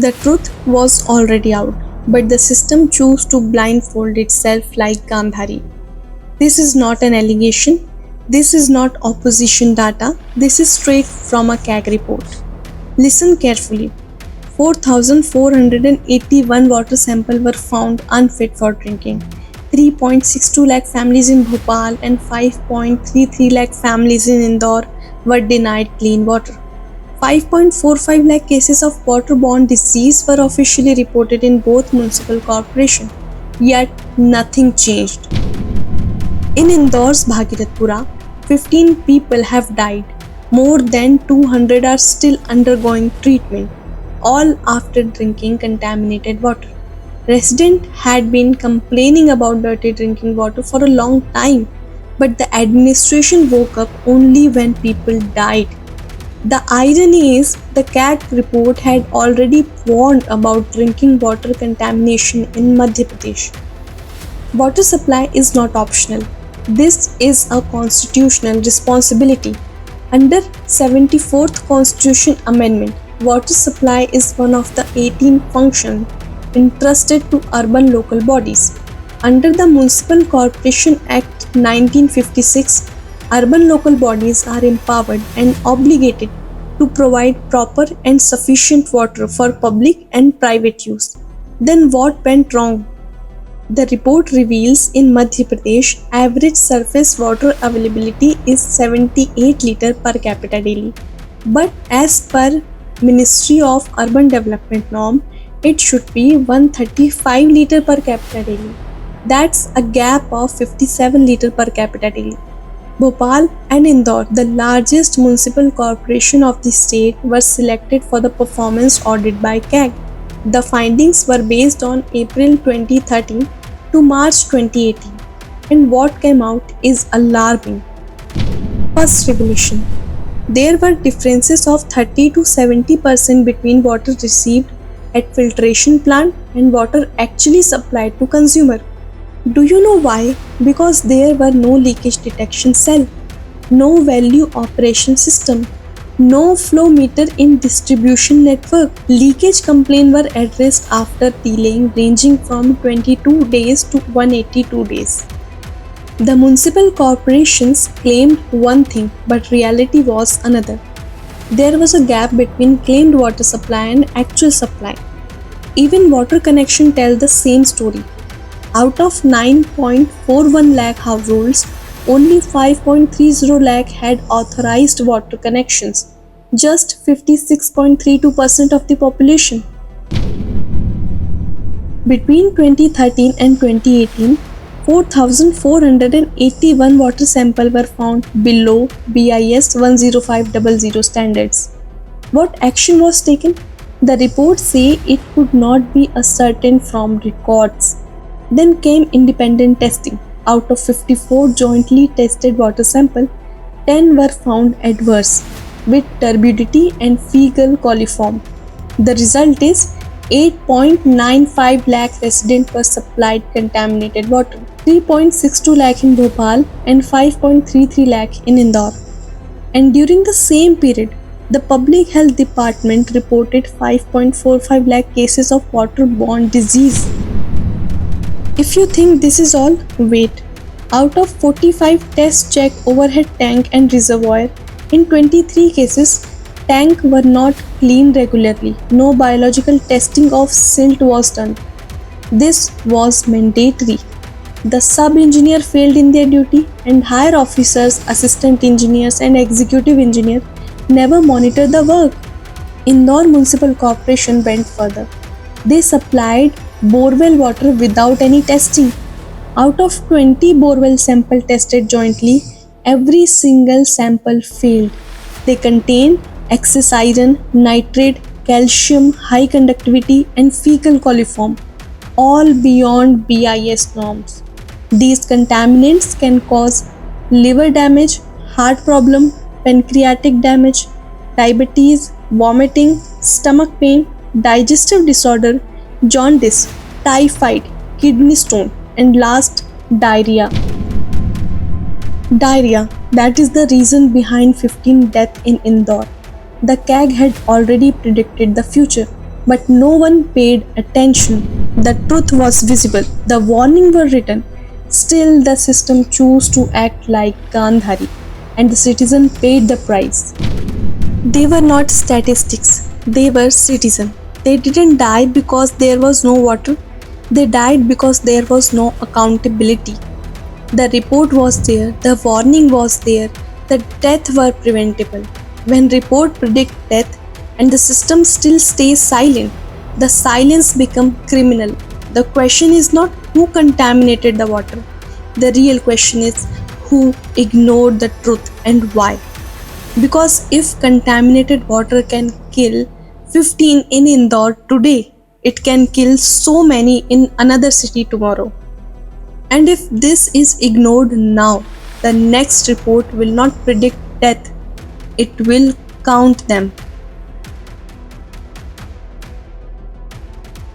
The truth was already out, but the system chose to blindfold itself like Gandhari. This is not an allegation. This is not opposition data. This is straight from a CAG report. Listen carefully. 4,481 water samples were found unfit for drinking. 3.62 lakh families in Bhopal and 5.33 lakh families in Indore were denied clean water. 5.45 lakh cases of waterborne disease were officially reported in both municipal corporations. Yet nothing changed. In Indore's Bhagirathpura, 15 people have died. More than 200 are still undergoing treatment, all after drinking contaminated water. Residents had been complaining about dirty drinking water for a long time, but the administration woke up only when people died. The irony is, the CAG report had already warned about drinking water contamination in Madhya Pradesh. Water supply is not optional. This is a constitutional responsibility. Under 74th Constitution Amendment, water supply is one of the 18 functions entrusted to urban local bodies. Under the Municipal Corporation Act 1956, urban local bodies are empowered and obligated to provide proper and sufficient water for public and private use. Then what went wrong? The report reveals in Madhya Pradesh, average surface water availability is 78 litre per capita daily. But as per Ministry of Urban Development norm, it should be 135 litre per capita daily. That's a gap of 57 litre per capita daily. Bhopal and Indore, the largest municipal corporation of the state, were selected for the performance audit by CAG. The findings were based on April 2013 to March 2018, and what came out is alarming. First revelation. There were differences of 30 to 70% between water received at filtration plant and water actually supplied to consumer. Do you know why? Because there were no leakage detection cell, no value operation system, no flow meter in distribution network. Leakage complaints were addressed after delaying ranging from 22 days to 182 days. The municipal corporations claimed one thing, but reality was another. There was a gap between claimed water supply and actual supply. Even water connection tell the same story. Out of 9.41 lakh households, only 5.30 lakh had authorized water connections, just 56.32% of the population. Between 2013 and 2018, 4,481 water samples were found below BIS 10500 standards. What action was taken? The reports say it could not be ascertained from records. Then came independent testing. Out of 54 jointly tested water samples, 10 were found adverse with turbidity and fecal coliform. The result is 8.95 lakh residents were supplied contaminated water, 3.62 lakh in Bhopal and 5.33 lakh in Indore. And during the same period, the Public Health Department reported 5.45 lakh cases of waterborne disease. If you think this is all, wait. Out of 45 tests checked overhead tank and reservoir, in 23 cases, tanks were not cleaned regularly. No biological testing of silt was done. This was mandatory. The sub-engineer failed in their duty, and higher officers, assistant engineers and executive engineer never monitored the work. Indore Municipal Corporation went further. They supplied borewell water without any testing. Out of 20 borewell samples tested jointly, every single sample failed. They contained excess iron, nitrate, calcium, high conductivity, and fecal coliform, all beyond BIS norms. These contaminants can cause liver damage, heart problem, pancreatic damage, diabetes, vomiting, stomach pain, digestive disorder, jaundice, typhoid, kidney stone, and last, diarrhea. Diarrhea, that is the reason behind 15 deaths in Indore. The CAG had already predicted the future. But no one paid attention. The truth was visible, the warnings were written. Still, the system chose to act like Gandhari, and the citizen paid the price. They were not statistics, they were citizens. They didn't die because there was no water, they died because there was no accountability. The report was there, the warning was there, the deaths were preventable. When report predict death and the system still stays silent, the silence becomes criminal. The question is not who contaminated the water. The real question is who ignored the truth and why. Because if contaminated water can kill 15 in Indore today, it can kill so many in another city tomorrow. And if this is ignored now, the next report will not predict death, it will count them.